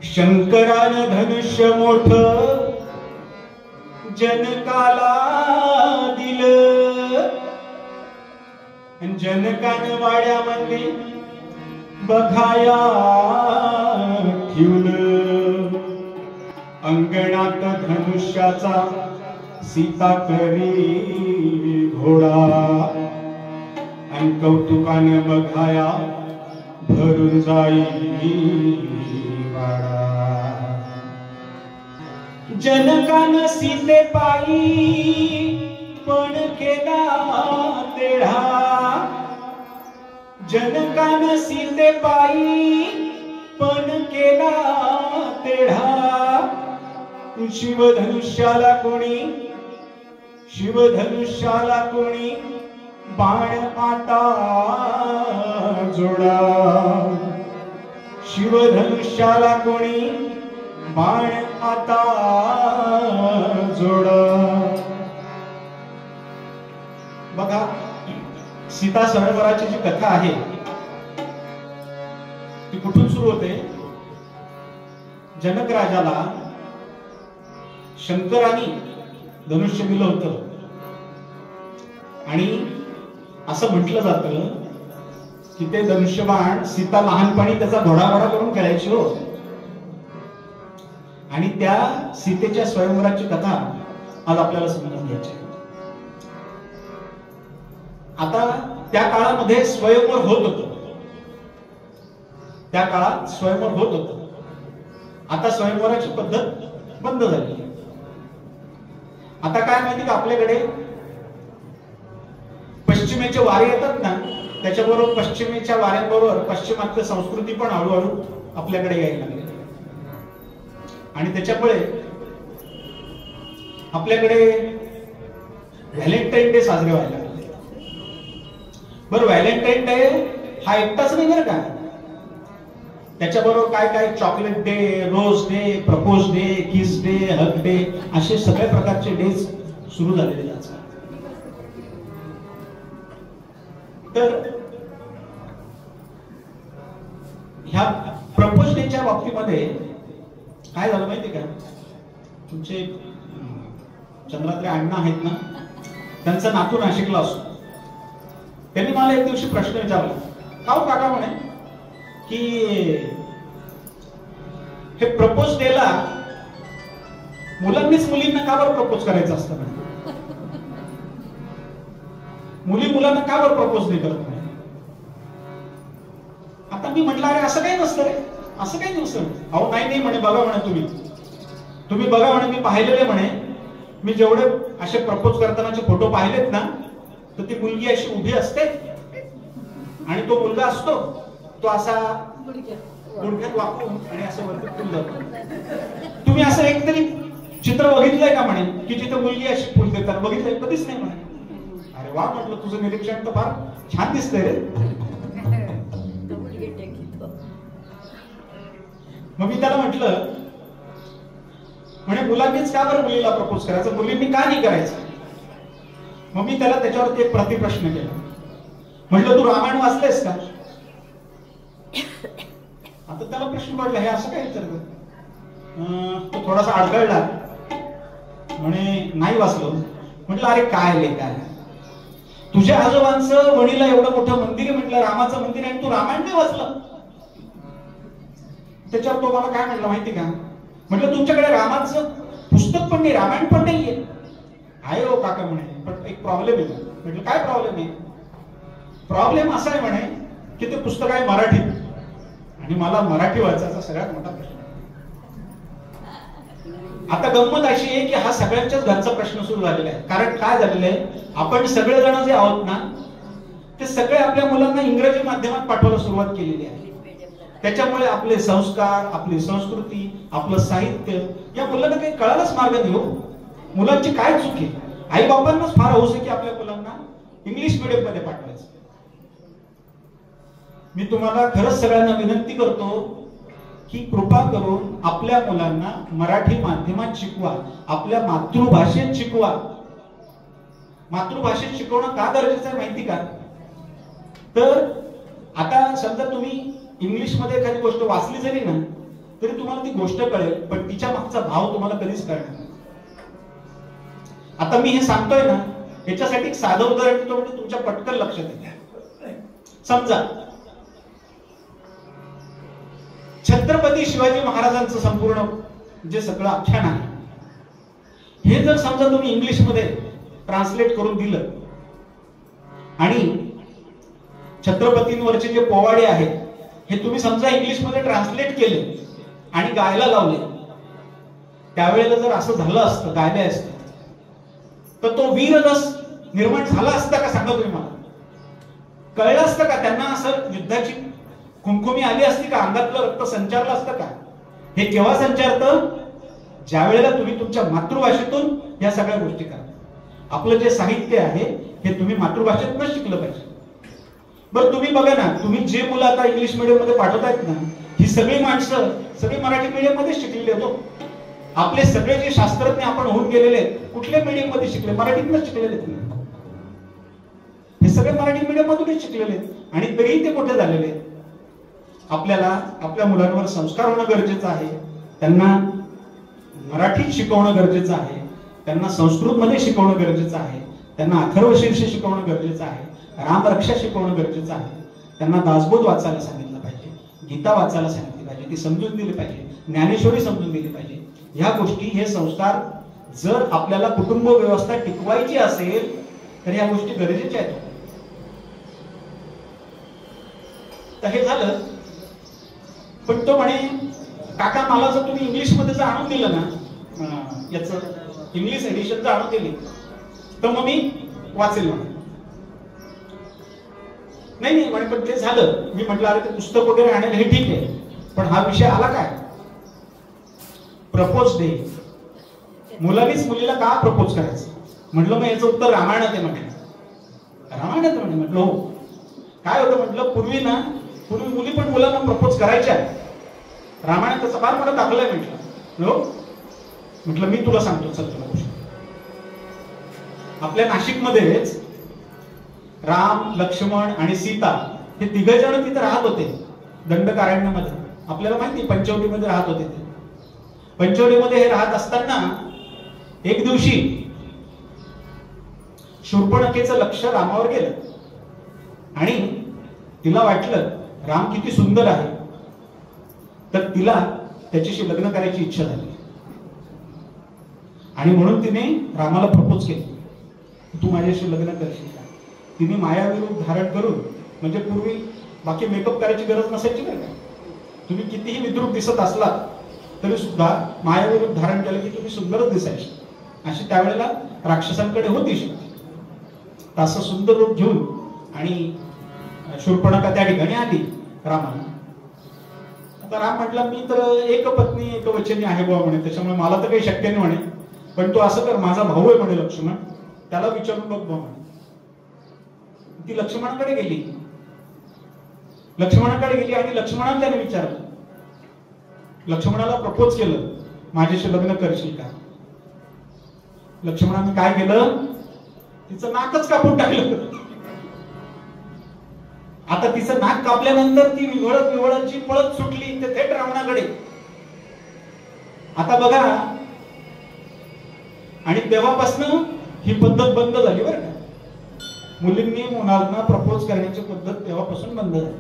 शंकरानं धनुष्य मोठ जनकाला दिलं, जनकानं वाड्यामध्ये बघाया ठेवलं. अंगणात धनुष्याचा सीता करी घोडा, आणि कौतुकाने बघाया भरून जाई वाडा. जनकानं सीते पायी पण केला तेढा, जनकानं सीते पायी पण केला तेढा. शिवधनुष्याला कोणी, शिवधनुष्याला कोणी बाण आता जोडा, शिवधनुष्याला कोणी बाण आता जोडा. बघा, सीता स्वयंवराची जी कथा आहे ती कुठून सुरू होते? जनक राजाला शंकराने धनुष्य दिलं होतं, आणि असं म्हटलं जातं की ते धनुष्यबाण सीता लहानपणी त्याचा घोडाघोडा करून खेळायची हो. आणि त्या सीतेच्या स्वयंवराची कथा आज आपल्याला समजून घ्यायची. आता त्या काळामध्ये स्वयंवर होत होतं, त्या काळात स्वयंवर होत होतं. आता स्वयंवराची पद्धत बंद झाली. आता काय माहिती का, आपल्याकडे पश्चिमेचे वारे येतात ना, त्याच्याबरोबर पश्चिमेच्या वाऱ्यांबरोबर पश्चिमातली संस्कृती पण हळूहळू आपल्याकडे यायला लागली. आणि त्याच्यामुळे आपल्याकडे व्हॅलेंटाईन डे साजरे व्हायला लागले. बरं, व्हॅलेंटाईन डे हा एकटाच नाही बरं का, त्याच्याबरोबर काय काय chocolate day, rose day, propose day, kiss day, hug day, असे सगळ्या प्रकारचे डे सुरू झालेले आजकाल. तर ह्या प्रपोज डेच्या बाबतीमध्ये काय झालं माहिती का, तुमचे चंद्रातले अण्णा आहेत ना, त्यांचा नातू नाशिकला असतो. त्यांनी मला एक दिवशी प्रश्न विचारला, काऊ काका म्हणे की हे प्रपोज डेला मुलांनीच मुलींना का बरं प्रपोज करायचं असतं, मुली मुलांना का बरं प्रपोज नाही करत नाही? आता मी म्हटलं, अरे असं काही नसतं रे, असं काही नसतं. अहो नाही नाही म्हणे, बघा म्हणे तुम्ही बघा म्हणे, मी पाहिलेले म्हणे, मी जेवढे असे प्रपोज करतानाचे फोटो पाहिलेत ना, तर ती मुलगी अशी उभी असते आणि तो मुलगा असतो तो असा गुडघ्यात वाकून आणि असं वरती फुल जातो. तुम्ही असं एकतरी चित्र बघितलंय का म्हणे की जिथे मुलगी अशी फुल देतात? बघितलंय? कधीच नाही म्हणे. अरे वा, म्हटलं तुझं निरीक्षण तर फार छान दिसतंय रे. मग मी त्याला म्हटलं, म्हणे मुलांनीच का बरं मुलीला प्रपोज करायचं, मुलींनी का नाही करायचं? मग मी त्याला त्याच्यावरती एक प्रतिप्रश्न केला. म्हटलं, तू रामायण वाचलेस का? आता त्याला प्रश्न पडला, हे असं काय विचारलं? तो थोडासा अडगळला, म्हणे नाही वाचलो. म्हटलं, अरे काय लेखा, तुझ्या आजोबांचं वणीला एवढं मोठं मंदिर आहे, म्हटलं रामाचं मंदिर आहे, तू रामायण नाही वाचलं? त्याच्यावर तो मला काय म्हटलं माहिती का? म्हटलं, तुमच्याकडे रामाचं पुस्तक पण नाही, रामायण पण नाहीये. आहे हो काका म्हणे, पण एक प्रॉब्लेम आहे. म्हटलं, काय प्रॉब्लेम आहे? प्रॉब्लेम असा आहे म्हणे की ते पुस्तक आहे मराठीत, आणि मला मराठी वाचायचा सगळ्यात मोठा प्रश्न. आता गंमत अशी आहे की हा सगळ्यांच्याच घरचा प्रश्न सुरू झालेला आहे. कारण काय झालेलं आहे, आपण सगळेजण जे आहोत ना, ते सगळे आपल्या मुलांना इंग्रजी माध्यमात पाठवायला सुरुवात केलेली आहे. त्याच्यामुळे आपले संस्कार, आपली संस्कृती, आपलं साहित्य या मुलांना काही कळायलाच मार्ग नाही हो. मुलांची काय चूक आहे? आई बाबांनाच फार हौस आहे की आपल्या मुलांना इंग्लिश मीडियम मध्ये पाठवायचं. मी तुम्हाला खरंच सगळ्यांना विनंती करतो की कृपा करून आपल्या मुलांना मराठी माध्यमात शिकवा, आपल्या मातृभाषेत शिकवा. मातृभाषेत शिकवणं का गरजेचं आहे माहिती का? तर आता समजा तुम्ही इंग्लिश मध्ये एखादी गोष्ट वाचली जरी ना, तरी तुम्हाला ती गोष्ट कळेल, पण तिच्या मागचा भाव तुम्हाला कधीच कळणार नाही. आता मी हे सांगतोय ना, याच्यासाठी एक साधं उदाहरण देतो, म्हणजे तुमच्या पटकन लक्षात येईल. समजा छत्रपती शिवाजी महाराजांचं संपूर्ण जे सगळं आख्यान आहे, हे जर समजा तुम्ही इंग्लिश मध्ये ट्रान्सलेट करून दिलं आणि छत्रपतींवरचे जे पोवाडे आहेत हे तुम्ही समजा इंग्लिश मध्ये ट्रान्सलेट केले आणि गायला लावले, त्यावेळेला जर असं झालं असतं, गायले असते, तर तो वीररस निर्माण झाला असता का? सांगा तुम्ही मला. कळलं असतं का त्यांना? असं युद्धाची कुमकुमी आली असती का? अंगातलं रक्त संचारलं असतं का? हे केव्हा संचारतं? ज्या वेळेला तुम्ही तुमच्या मातृभाषेतून या सगळ्या गोष्टी करा. आपलं जे साहित्य आहे हे तुम्ही मातृभाषेतूनच शिकलं पाहिजे. बरं तुम्ही बघा ना, तुम्ही जे मुलं आता इंग्लिश मीडियम मध्ये पाठवतायत ना, ही सगळी माणसं सगळी मराठी मीडियम मध्ये शिकलेली होतो. आपले सगळे जे शास्त्रज्ञ आपण होऊन गेलेले कुठल्या मीडियम मध्ये शिकले? मराठीतूनच शिकलेले. हे सगळे मराठी मीडियम मधूनच शिकलेले आणि तरीही ते कुठे झालेले? आपल्याला आपल्या मुलांवर संस्कार होणं गरजेचं आहे, त्यांना मराठीत शिकवणं गरजेचं आहे, त्यांना संस्कृत मध्ये शिकवणं गरजेचं आहे, त्यांना अथर्वशीर्ष शिकवणं गरजेचं आहे, रामरक्षा शिकवणं गरजेचं आहे, त्यांना दासबोध वाचायला सांगितलं पाहिजे, गीता वाचायला सांगितली पाहिजे, ती समजून दिली पाहिजे, ज्ञानेश्वरी समजून दिली पाहिजे. ह्या गोष्टी, हे संस्कार जर आपल्याला कुटुंब व्यवस्था टिकवायची असेल तर ह्या गोष्टी गरजेच्या आहेत. तर हे झालं. पण तो म्हणे, काका मला जर तुम्ही इंग्लिश मध्ये जर आणून दिलं ना, याचं इंग्लिश एडिशन जर आणून दिली तर मग मी वाचेल म्हणे. नाही म्हणे, पण ते झालं. मी म्हटलं अरे ते पुस्तक वगैरे आणेल हे ठीक आहे, पण हा विषय आला काय? Propose day. मुलानीच मुलीला का प्रपोज करायचं? म्हटलं मग याचं उत्तर रामायणात आहे म्हणे. रामायणात म्हणे. म्हटलं हो. काय होतं म्हटलं, पूर्वी मुली पण मुलांना प्रपोज करायच्या. रामायणात त्याचा फार मोठा दाखला आहे म्हटलं. हो म्हटलं मी तुला सांगतो, चल तुला गोष्ट. आपल्या नाशिकमध्येच राम, लक्ष्मण आणि सीता हे तिघ जण तिथे राहत होते दंडकारण्यमध्ये. आपल्याला माहिती पंचवटीमध्ये राहत होते ते. पंचवटीमध्ये हे राहत असताना एक दिवशी शूर्पणखेचं लक्ष रामावर गेलं आणि तिला वाटलं राम किती सुंदर आहे, तर तिला त्याच्याशी लग्न करायची इच्छा झाली आणि म्हणून तिने रामाला प्रपोज केलं, तू माझ्याशी लग्न करशील का? तिने मायावी रूप धारण करून, म्हणजे पूर्वी बाकी मेकअप करायची गरज नसायची बरं का. तुम्ही कितीही विद्रूप दिसत असलात तरी सुद्धा मायावी रूप धारण केलं की तुम्ही सुंदरच दिसायचे, अशी त्यावेळेला राक्षसांकडे होती शक्ती. तसं सुंदर रूप घेऊन आणि शूर्पणखा त्या ठिकाणी आली रामाला. आता राम म्हटला मी तर एक पत्नी एक वचनी आहे बुवा म्हणे, त्याच्यामुळे मला तर काही शक्य नाही म्हणे, पण तू असं कर, माझा भाऊ आहे म्हणे लक्ष्मण, त्याला विचारून बघ बुवा म्हणे. ती लक्ष्मणाकडे गेली आणि लक्ष्मणाने त्याने विचारलं, लक्ष्मणाला प्रपोज केलं, माझ्याशी लग्न करशील का? लक्ष्मणाने काय केलं? तिचं नाकच कापून टाकलं. आता तिचं नाक कापल्यानंतर ती विवळची पळत सुटली ते थेट रावणाकडे. आता बघा, आणि तेव्हापासून ही पद्धत बंद झाली बरं का. मुलींनी मुलांना प्रपोज करण्याची पद्धत तेव्हापासून बंद झाली.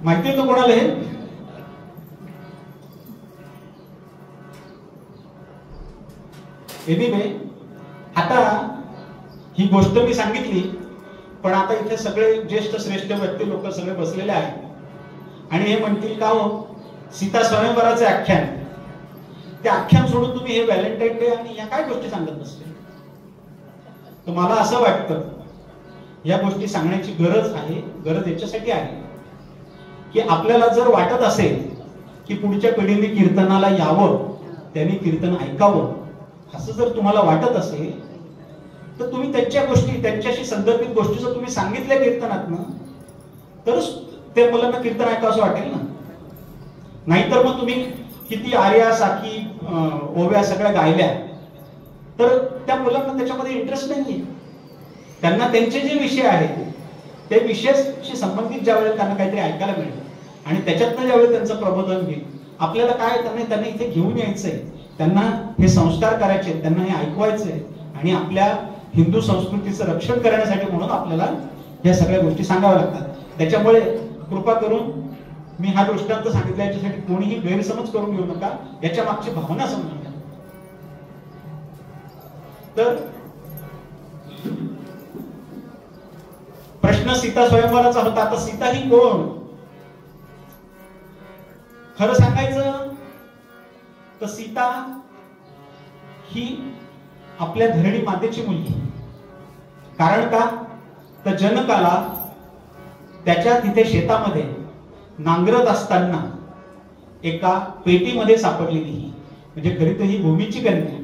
माहिती आहे का कोणाला हे? एनिवे, आता ही गोष्ट मी सांगितली, पण आता इथे सगळे ज्येष्ठ श्रेष्ठ व्यक्ती लोक सगळे बसलेले आहेत आणि हे म्हणतील का हो, सीता स्वयंवराचे आख्यान, ते आख्यान सोडून तुम्ही हे व्हॅलेंटाईन डे आणि या काय गोष्टी सांगत नसते. तर मला असं वाटतं या गोष्टी सांगण्याची गरज आहे. गरज याच्यासाठी आहे की आपल्याला जर वाटत असेल की पुढच्या पिढीने कीर्तनाला यावं, त्यांनी कीर्तन ऐकावं, असं जर तुम्हाला वाटत असेल तर तुम्ही त्यांच्या गोष्टी, त्यांच्याशी संदर्भित गोष्टी जर तुम्ही सांगितल्या कीर्तनातनं, तरच त्या मुलांना कीर्तन ऐकावं असं वाटेल ना. नाहीतर मग तुम्ही किती आर्या, साखी, ओव्या सगळ्या गायल्या तर त्या मुलांना त्याच्यामध्ये इंटरेस्ट नाहीये. त्यांना त्यांचे जे विषय आहेत ते विषयाशी संबंधित ज्यावेळेला त्यांना काहीतरी ऐकायला मिळेल आणि त्याच्यातनं ज्यावेळेला त्यांचं प्रबोधन घेईल, आपल्याला काय त्यांना इथे घेऊन यायचंय, त्यांना हे संस्कार करायचे, त्यांना हे ऐकवायचंय आणि आपल्या हिंदू संस्कृतीचं रक्षण करण्यासाठी म्हणून आपल्याला या सगळ्या गोष्टी सांगाव्या लागतात. त्याच्यामुळे कृपा करून मी हा दृष्टांत सांगितला याच्यासाठी कोणीही गैरसमज करून घेऊ नका, याच्या मागची भावना समजून घ्या. तर प्रश्न सीता स्वयंवराचा होता. आता सीता ही कोण? खरं सांगायचं तर सीता ही आपल्या धरणी मातेची मुलगी. कारण का? तर जनकाला त्याच्या तिथे शेतामध्ये नांगरत असताना एका पेटीमध्ये सापडलेली ही, म्हणजे खरी तर ही भूमीची कन्या,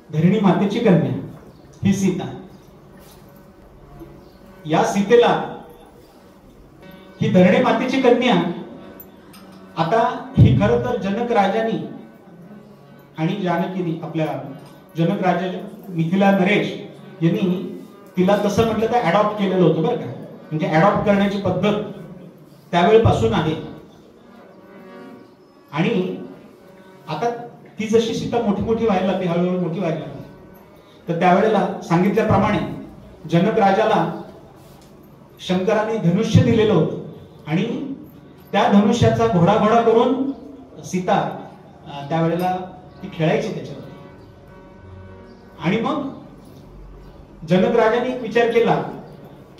धरणी मातेची कन्या ही सीता. या सीतेला ही धरणी मातेची कन्या, आता ही खरं तर जनक राजानी आणि जानकीनी, आपल्या जनक राजा मिथिला नरेश यांनी तिला तसं म्हटलं तर अडॉप्ट केलेलं होतं बरं का. म्हणजे अडॉप्ट करण्याची पद्धत त्यावेळेपासून आहे. आणि आता ती जशी सीता मोठी व्हायला लागली, हळूहळू मोठी व्हायला लागली, तर त्यावेळेला सांगितल्याप्रमाणे जनक राजाला शंकराने धनुष्य दिलेलं होतं आणि त्या धनुष्याचा घोडा करून सीता त्यावेळेला ती खेळायची त्याच्यावर. आणि मग जनक राजाने एक विचार केला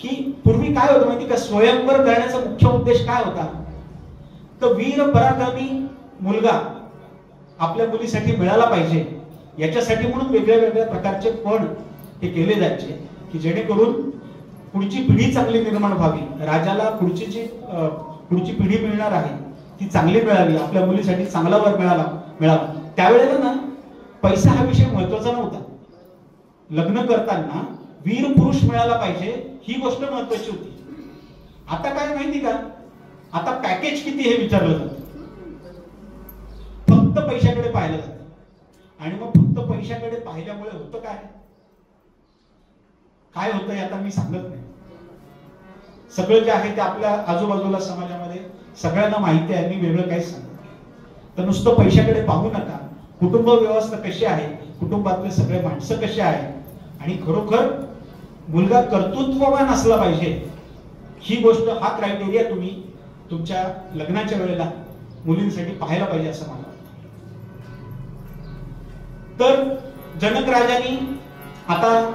की पूर्वी काय होतं माहिती का, स्वयंवर करण्याचा मुख्य उद्देश काय होता, तर वीर पराक्रमी मुलगा आपल्या मुलीसाठी मिळाला पाहिजे याच्यासाठी म्हणून वेगळ्या प्रकारचे पण हे केले जायचे की जेणेकरून पुढची पिढी चांगली निर्माण व्हावी, राजाला पुढची पिढी मिळणार आहे ती चांगली मिळावी, आपल्या मुलीसाठी चांगला वर मिळावा. त्यावेळेला ना पैसा हा विषय महत्वाचा नव्हता. लग्न करताना वीर पुरुष मिळाला पाहिजे ही गोष्ट महत्वाची होती. आता काय माहिती का, आता पॅकेज किती हे विचारलं जातं, फक्त पैशाकडे पाहिलं जातं. आणि मग फक्त पैशाकडे पाहिल्यामुळे होतं काय होतं आता मी सांगत नाही. सगळं जे आहे ते आपल्या आजूबाजूला समाजामध्ये सगळ्यांना माहिती आहे, मी वेगळं काहीच सांगत. तर नुसतं पैशाकडे पाहू नका, कुटुंब व्यवस्था कशी आहे, कुटुंबातले सगळे माणसं कशी आहेत आणि खरोखर मुलगा कर्तृत्ववान असला पाहिजे ही गोष्ट, हा क्रायटेरिया तुम्ही तुमच्या लग्नाच्या वेळेला मुलींसाठी पाहायला पाहिजे असं मला वाटतं. तर जनक राजांनी आता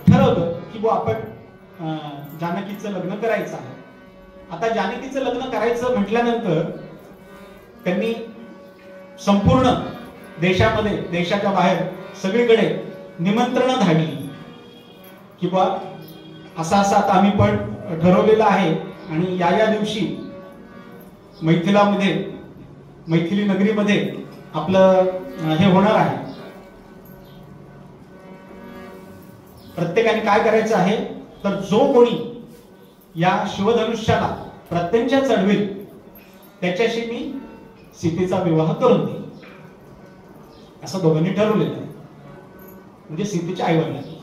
ठरवलं की आपण जानकीचं लग्न करायचं आहे. आता जानकीचं लग्न करायचं म्हटल्यानंतर त्यांनी संपूर्ण देशामध्ये, देशाच्या बाहेर सगळीकडे निमंत्रण धाडली की बा असं आता आम्ही पण ठरवलेलं आहे आणि या दिवशी मैथिली नगरीमध्ये आपलं हे होणार आहे. प्रत्येकाने काय करायचं आहे, तर जो कोणी या शिवधनुष्याला प्रत्यंच्या चढवेल त्याच्याशी मी सीतेचा विवाह करून देईन असं दोघांनी ठरवलेलं आहे. म्हणजे सीतेच्या आईवडिलांनी,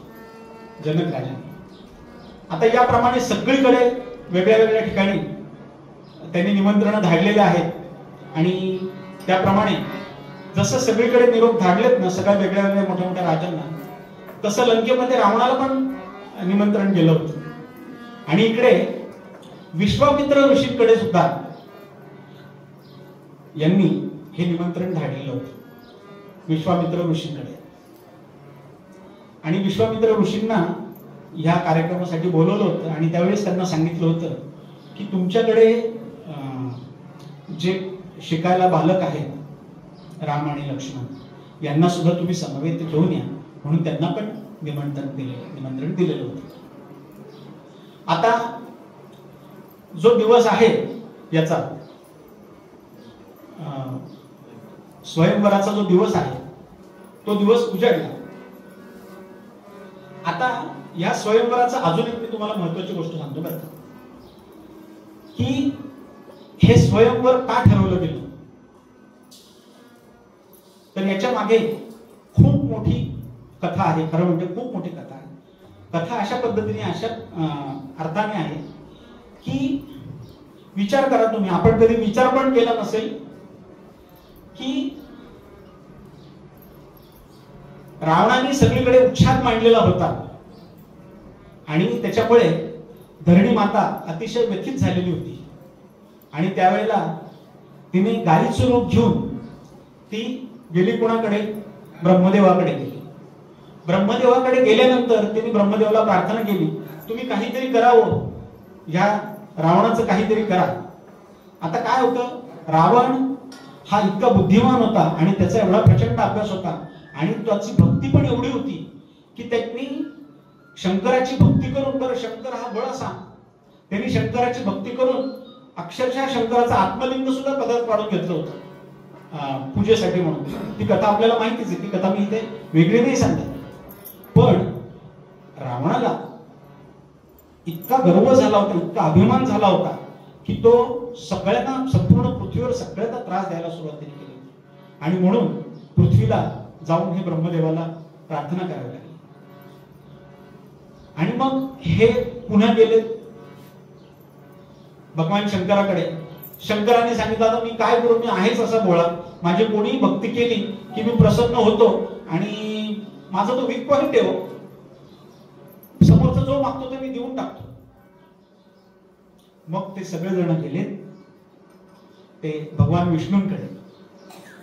जनक राजांनी. आता याप्रमाणे सगळीकडे वेगळ्या ठिकाणी त्यांनी निमंत्रण धाडलेले आहेत आणि त्याप्रमाणे जसं सगळीकडे निरोप धाडलेत ना सगळ्या वेगळ्या मोठ्या राजांना, तसं लंकेमध्ये रावणाला पण निमंत्रण गेलं होतं. आणि इकडे विश्वामित्र ऋषींकडे सुद्धा यांनी हे निमंत्रण धाडलेलं होतं, विश्वामित्र ऋषींकडे. आणि विश्वामित्र ऋषींना ह्या कार्यक्रमासाठी बोलवलं होतं आणि त्यावेळेस त्यांना सांगितलं होतं की तुमच्याकडे जे शिकायला बालक आहेत राम आणि लक्ष्मण यांना सुद्धा तुम्ही समवेत घेऊन या म्हणून त्यांना पण निमंत्रण दिलेलं होतं. आता जो दिवस आहे याचा स्वयंवराचा जो दिवस आहे तो दिवस उजाडला. आता या स्वयंवराचा अजून एक मी तुम्हाला महत्वाची गोष्ट सांगतो बरं का, की हे स्वयंवर का ठरवलं गेलं, तर याच्या मागे खूप मोठी कथा आहे. खरं म्हणजे खूप मोठी कथा आहे. कथा अशा पद्धतीने अशा अर्थाने आहे की विचार करा तुम्ही, आपण कधी विचार पण केला नसेल की रावणाने सगळीकडे उच्छाद मांडलेला होता आणि त्याच्यामुळे धरणी माता अतिशय व्यथित झालेली होती आणि त्यावेळेला तिने गायीचं रूप घेऊन ती गेली कोणाकडे? ब्रह्मदेवाकडे गेली. ब्रह्मदेवाकडे गेल्यानंतर तिने ब्रह्मदेवाला प्रार्थना केली, तुम्ही काहीतरी करावं, ह्या रावणाचं काहीतरी करा. आता काय होतं, रावण हा इतका बुद्धिमान होता आणि त्याचा एवढा प्रचंड अभ्यास होता आणि त्याची भक्ती पण एवढी होती की त्यांनी शंकराची भक्ती करून, बरं शंकर हा बळ असा, त्यांनी शंकराची भक्ती करून अक्षरशः शंकराचं आत्मलिंग सुद्धा पदार्थ पाडून घेतलं होतं पूजेसाठी म्हणून. ती कथा आपल्याला माहितीच आहे, ती कथा मी इथे वेगळी नाही सांगत. पण रावणाला इतका गर्व झाला होता, इतका अभिमान झाला होता की तो सगळ्यांना, संपूर्ण पृथ्वीवर सगळ्यांना त्रास द्यायला सुरुवात केली आणि म्हणून पृथ्वीला जाऊन हे ब्रह्मदेवाला प्रार्थना करावी लागली. आणि मग हे पुन्हा गेले भगवान शंकराकडे. शंकराने सांगितलं, आता मी काय करू, मी आहेच असा भोळा, माझी कोणी भक्ती केली की मी प्रसन्न होतो आणि माझा तो वीक पॉइंट आहे, समोरचा जो मागतो ते मी देऊन टाकतो. मग ते सगळेजण गेले ते भगवान विष्णूंकडे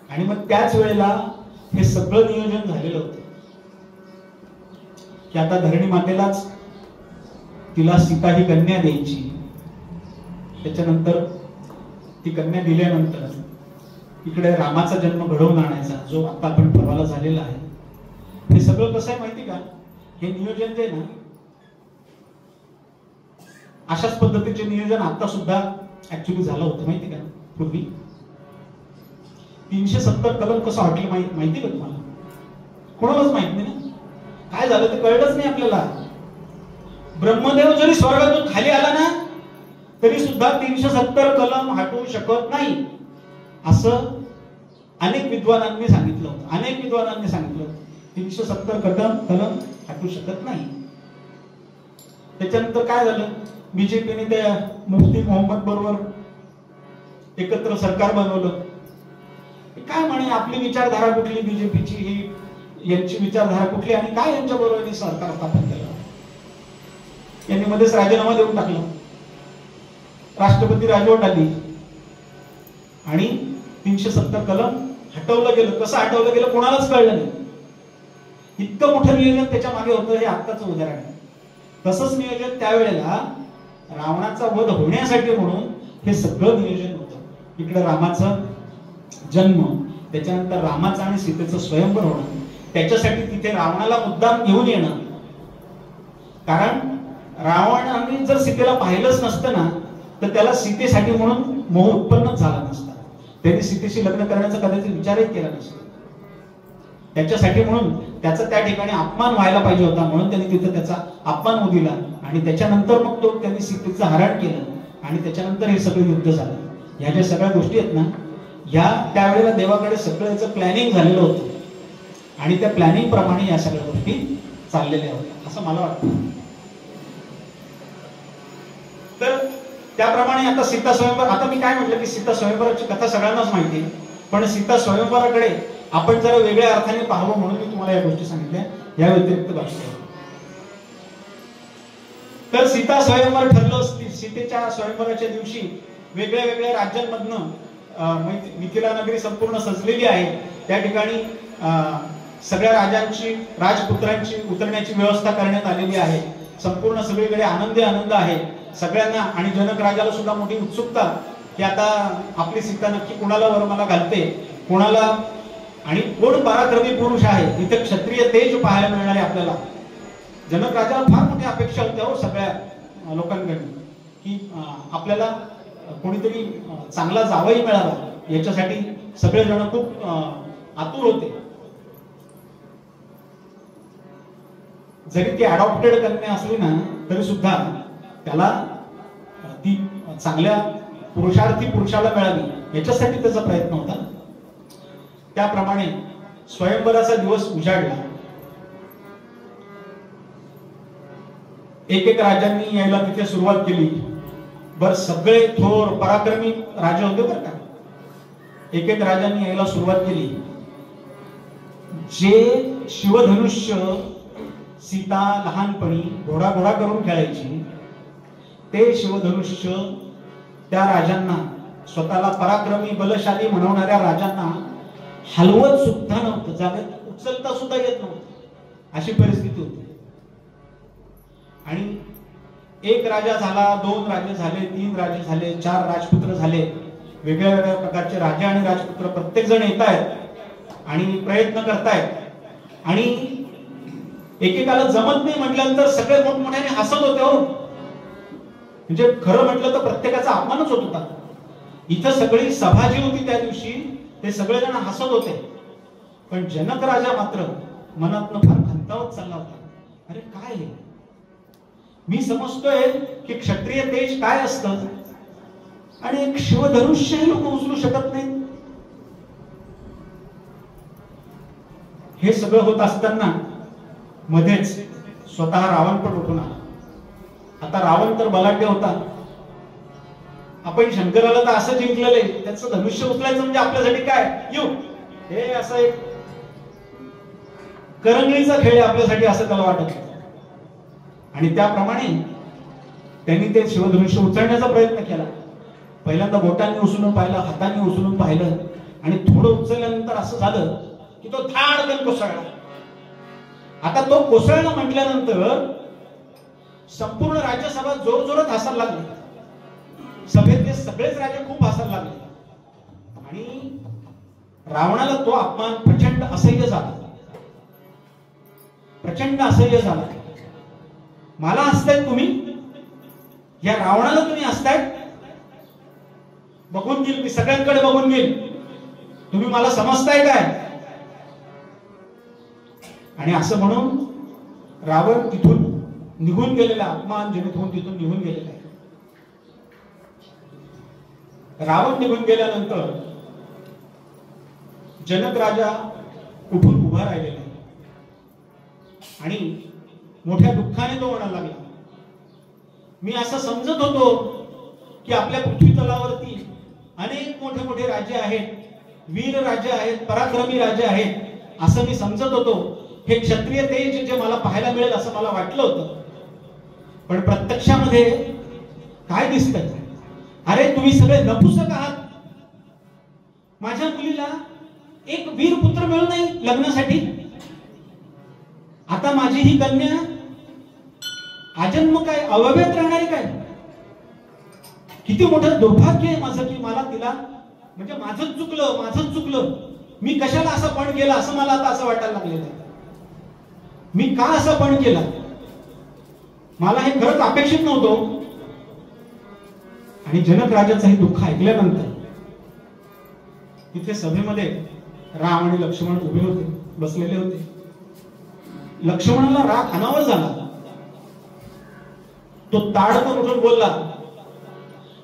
आणि मग त्याच वेळेला हे सगळं नियोजन झालेलं होतं की आता धरणी मातेलाच तिला सीता ही कन्या द्यायची. त्याच्यानंतर ती कन्या दिल्यानंतर इकडे रामाचा जन्म घडवून आणायचा, जो आता आपण परवाला झालेला आहे. हे सगळं कसं आहे माहिती का, हे नियोजन जे ना, अशाच पद्धतीचे नियोजन आता सुद्धा ऍक्च्युली झालं होतं माहिती का. पूर्वी 370 कलम कसं हॉटेल माहिती का तुम्हाला? कोणालाच माहित नाही ना. काय झालं ते कळलंच नाही आपल्याला. ब्रह्मदेव जरी स्वर्गातून खाली आला ना तरी सुद्धा 370 कलम हटवू शकत नाही, असं अनेक विद्वानांनी सांगितलं होतं. अनेक विद्वानांनी सांगितलं 370 कलम हटवू शकत नाही. त्याच्यानंतर काय झालं, बीजेपीने त्या मुफ्ती मोहम्मद बरोबर एकत्र सरकार बनवलं. काय म्हणे, आपली विचारधारा कुठली बीजेपीची, ही यांची विचारधारा कुठली आणि काय यांच्या बरोबर सरकार स्थापन केलं. यांनी मध्येच राजीनामा देऊन टाकला, राष्ट्रपती राजवट आली आणि 370 कलम हटवलं गेलं. कसं हटवलं गेलं कोणालाच कळलं नाही. इतकं मोठं नियोजन त्याच्या मागे होतं, हे आत्ताचं उदाहरण आहे. तसंच नियोजन त्यावेळेला रावणाचा वध होण्यासाठी म्हणून हे सगळं नियोजन होतं. इकडे रामाचा जन्म, त्याच्यानंतर रामाचं आणि सीतेचं स्वयंवर होणं, त्याच्यासाठी तिथे रावणाला मुद्दाम घेऊन येणं. कारण रावणाने जर सीतेला पाहिलंच नसतं ना तर त्याला सीतेसाठी म्हणून मोह उत्पन्नच झाला नसता. त्यांनी सीतेशी लग्न करण्याचा कदाचित विचारही केला नसता. त्याच्यासाठी म्हणून त्याचा त्या ठिकाणी अपमान व्हायला पाहिजे होता, म्हणून त्यांनी तिथं त्याचा अपमान होऊ दिला आणि त्याच्यानंतर मग तो त्यांनी सीतेचं हरण केलं आणि त्याच्यानंतर हे सगळं युद्ध झालं. ह्या ज्या सगळ्या गोष्टी आहेत ना, ह्या त्यावेळेला देवाकडे सगळं याचं प्लॅनिंग झालेलं होतं आणि त्या प्लॅनिंग प्रमाणे या सगळ्या गोष्टी चाललेल्या होत्या असं मला वाटतं. तर त्याप्रमाणे आता सीता स्वयंवर, आता मी काय म्हटलं की सीता स्वयंवराची कथा सगळ्यांनाच माहिती आहे, पण सीता स्वयंवराकडे आपण जरा वेगळ्या अर्थाने पाहावं म्हणून मी तुम्हाला या गोष्टी सांगितल्या. या व्यतिरिक्त बाकी तर सीता स्वयंवर ठरलं. सीतेच्या स्वयंवराच्या दिवशी वेगळ्या वेगळ्या राज्यांमधनं मिथिला नगरी संपूर्ण सजलेली आहे. त्या ठिकाणी सगळ्या राजांची, राजपुत्रांची उतरण्याची व्यवस्था करण्यात आलेली आहे. संपूर्ण सगळीकडे आनंद आहे सगळ्यांना. आणि जनक राजाला सुद्धा मोठी उत्सुकता की आता आपली सीता नक्की कोणाला वरमाला घालते, कोणाला, आणि कोण पराक्रमी पुरुष आहे. इथे क्षत्रिय तेज पाहायला मिळणार आहे आपल्याला. जनक राजाला फार मोठी अपेक्षा होत्या हो सगळ्या लोकांकडून की आपल्याला कोणीतरी चांगला जावई मिळावा, याच्यासाठी सगळेजण खूप आतुर होते. जरी ती अडॉप्टेड कन्या असली ना तरी सुद्धा त्याला ती चांगल्या पुरुषार्थी पुरुषाला मिळावी याच्यासाठी त्याचा प्रयत्न होता. त्याप्रमाणे स्वयंवराचा दिवस उजाडला एक एक राजांनी यायला तिथे सुरुवात केली. बर सगळे थोर पराक्रमी राजे होते बरं का. एक एक राजांनी यायला सुरुवात केली. जे शिवधनुष्य सीता लहानपणी घोडा घोडा करून खेळायची ते शिवधनुष्य त्या राजांना, स्वतःला पराक्रमी बलशाली म्हणवणाऱ्या राजांना हलवत सुद्धा नव्हतं, जागेत उचलता सुद्धा येत नव्हतं, अशी परिस्थिती होती. आणि एक राजा झाला, 2 राजे झाले, 3 राजे झाले, 4 राजपुत्र झाले. वेगळ्या वेगळ्या प्रकारचे राजे आणि राजपुत्र प्रत्येक जण येत आहेत आणि प्रयत्न करतायत. आणि एकेकाला जमत नाही म्हटल्यानंतर सगळे मोठमोठ्याने हसत होते. हो, म्हणजे खरं म्हटलं तर प्रत्येकाचा अपमानच होत होता. इथं सगळी सभा जी होती त्या दिवशी ते सगळेजण हसत होते. पण जनक राजा मात्र मनातनं फार खंतावत चालला होता. अरे काय आहे, मी समजतोय की क्षत्रिय तेज काय असतं आणि एक शिवधनुष्यही लोक उचलू शकत नाहीत. हे सगळं होत असताना मध्येच स्वतः रावण पण उठून आला. आता रावण तर बलाढ्य होता. आपण शंकराला तर असं जिंकलेलं आहे, त्याचं धनुष्य उचलायचं म्हणजे आपल्यासाठी काय येऊ, हे असं एक करंगळीचा खेळ आहे आपल्यासाठी, असं त्याला वाटत होतं. आणि त्याप्रमाणे त्यांनी ते शिवधनुष्य उचलण्याचा प्रयत्न केला. पहिल्यांदा बोटांनी उचलून पाहिलं, हातांनी उचलून पाहिलं आणि थोडं उचलल्यानंतर असं झालं की तो धाडकन कोसळला. आता तो कोसळला म्हटल्यानंतर संपूर्ण राज्यसभा जोर जोरात हसायला लागली. सभेतले सगळेच राजे खूप हसायला लागले आणि रावणाला तो अपमान प्रचंड असह्य झाला. प्रचंड असह्य झाला. मला हसतायत तुम्ही, या रावणाला तुम्ही हसतायत. बघून घेईल मी, सगळ्यांकडे बघून घेईल, तुम्ही मला समजताय काय. आणि असं म्हणून रावण तिथून निघून गेलेला, अपमानजनित होऊन तिथून निघून गेलेला आहे. रावण निघून गेल्यानंतर जनक राजा उठून उभा राहिलेला आहे आणि मोठ्या दुःखाने तो म्हणायला लागला, मी असं समजत होतो की आपल्या पृथ्वी तलावरती अनेक मोठे मोठे राजे आहेत, वीर राजे आहेत, पराक्रमी राजे आहेत, असं मी समजत होतो. हे क्षत्रिय तेज जे मला पाहायला मिळेल असं मला वाटलं होतं. पण प्रत्यक्षामध्ये काय दिसतंय, अरे तुम्ही सगळे नपुसक आहात. माझ्या मुलीला एक वीर पुत्र मिळू नाही लग्नासाठी. आता माझी ही कन्या आजन्म काय अवयवात राहणारी काय. किती मोठं दुर्भाग्य आहे माझं की मला तिला, म्हणजे माझंच चुकलं. मी कशाला असं पण केलं असं मला आता असं वाटायला लागलेलं आहे. मी का असं पण केलं, मला हे खरंच अपेक्षित नव्हतं. आणि जनक राजाचं हे दुःख ऐकल्यानंतर तिथे सभेमध्ये राम आणि लक्ष्मण उभे होते, बसलेले होते. लक्ष्मणाला राग अनावर झाला. तो ताडकन उठून बोलला,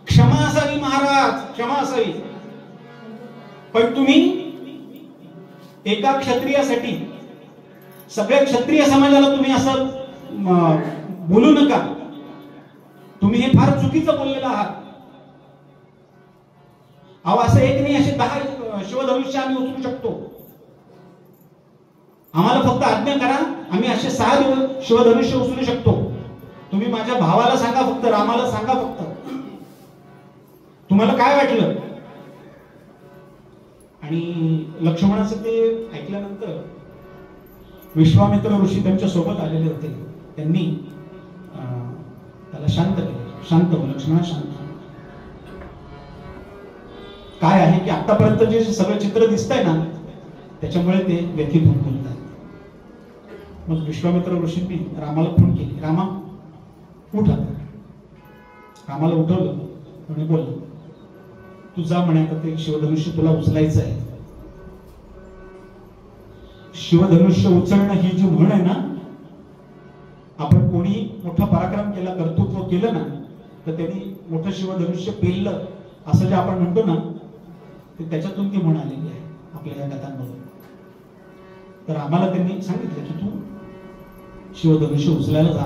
क्षमा असावी महाराज, क्षमा असावी. पण तुम्ही एका क्षत्रियासाठी सगळ्या क्षत्रिय समाजाला तुम्ही असं बोलू नका. तुम्ही हे फार चुकीचं बोललेलं आहात. अहो असं एक नाही, असे 10 शिवधनुष्य आम्ही उचलू शकतो. आम्हाला फक्त आज्ञा करा, आम्ही असे 6 शिवधनुष्य उचलू शकतो. तुम्ही माझ्या भावाला सांगा, फक्त रामाला सांगा, फक्त तुम्हाला काय वाटलं. आणि लक्ष्मणाचं ते ऐकल्यानंतर विश्वामित्र ऋषी त्यांच्या सोबत आलेले होते. त्यांनी त्याला शांत केलं. शांत हो लक्ष्मणा, शांत. काय आहे की आतापर्यंत जे सगळं चित्र दिसतंय ना त्याच्यामुळे ते व्यथित होऊन बोलतात. मग विश्वामित्र ऋषींनी रामाला फोन केली, रामा उठ. रामाला उठवलं आणि बोललं, तू जा म्हणे, आता ते शिवधनुष्य तुला उचलायचं आहे. शिवधनुष्य उचलणं ही जी म्हण आहे ना, आपण कोणी मोठा पराक्रम केला, कर्तृत्व केलं ना, तर त्यांनी मोठं शिवधनुष्य पेललं असं जे आपण म्हणतो ना, ते त्याच्यातून ती म्हण आलेली आहे आपल्या या कथांमधून. तर आम्हाला त्यांनी सांगितलं की तू शिवधनुष्य उचलायला जा.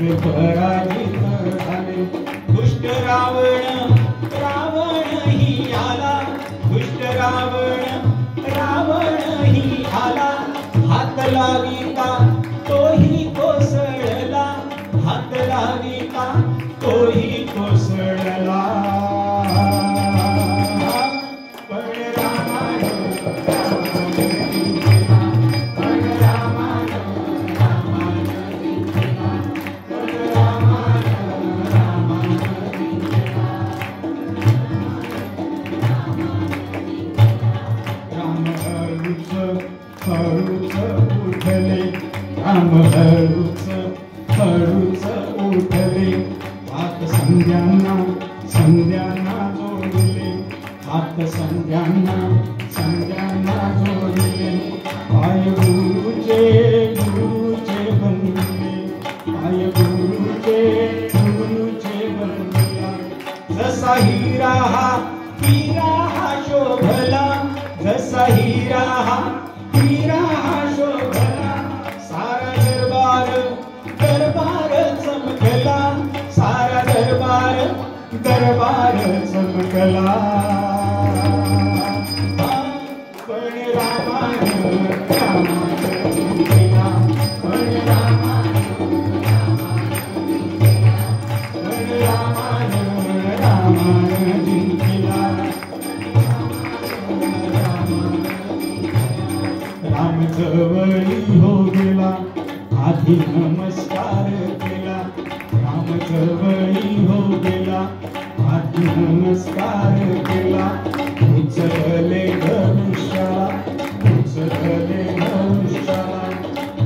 पराजित झाले. दुष्ट रावण ही आला, दुष्ट रावण ही आला. हात लाविता तोही कोसळला, हात लाविता तोही कोसळला. राम हळूच हळूच उठले. हात संध्यांना जोडले, हात संध्यांना जोडले. पाय गुरुचे बनले, पाय गुरुचे बनला. जसा हिरा हा शोभला, जसा हिरा हा शोभला. सारा दरबार चमकला, सारा दरबार चमकला. पण रामानं जिंकला, पण रामानं जिंकला. राम जवळी हो गेला, आधी नमस्कार केला. राम जवळी हो गेला, आधी नमस्कार केला. उचलले धनुष्याला,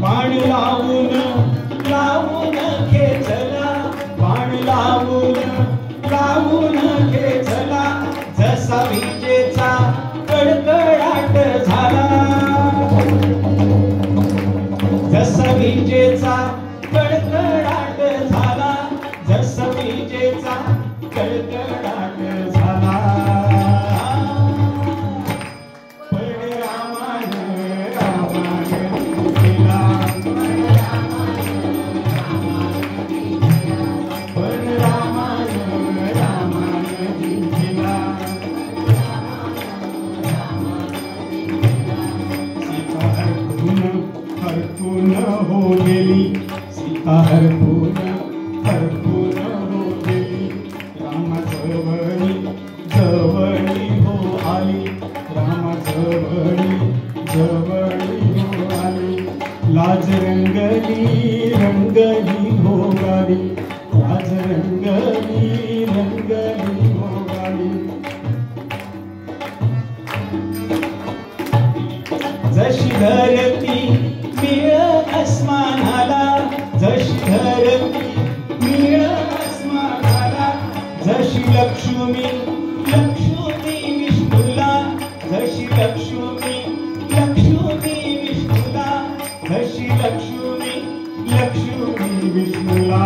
बाण लावून खेचला, बाण लावून खेचला. जसा विजेचा कडकडाट झाला, जसा विजेचा कडकडाट झाला, जसा विजेचा कडकडाट झाला. पण रामानं जिंकला, पण रामानं जिंकला. सीता हरपून हो गेली, सीता हरपून हो गेली. रामा जवळी हो आली, रामा जवळी हो आली. लाज रंगली हो गाली, लाज रंगली हो गाली. जशी धरती मिळ अस्मानाला, जशी धरती मिळ अस्मानाला. जशी लक्ष्मी विष्णूला, जशी लक्ष्मी विष्णूला, जशी लक्ष्मी विष्णूला.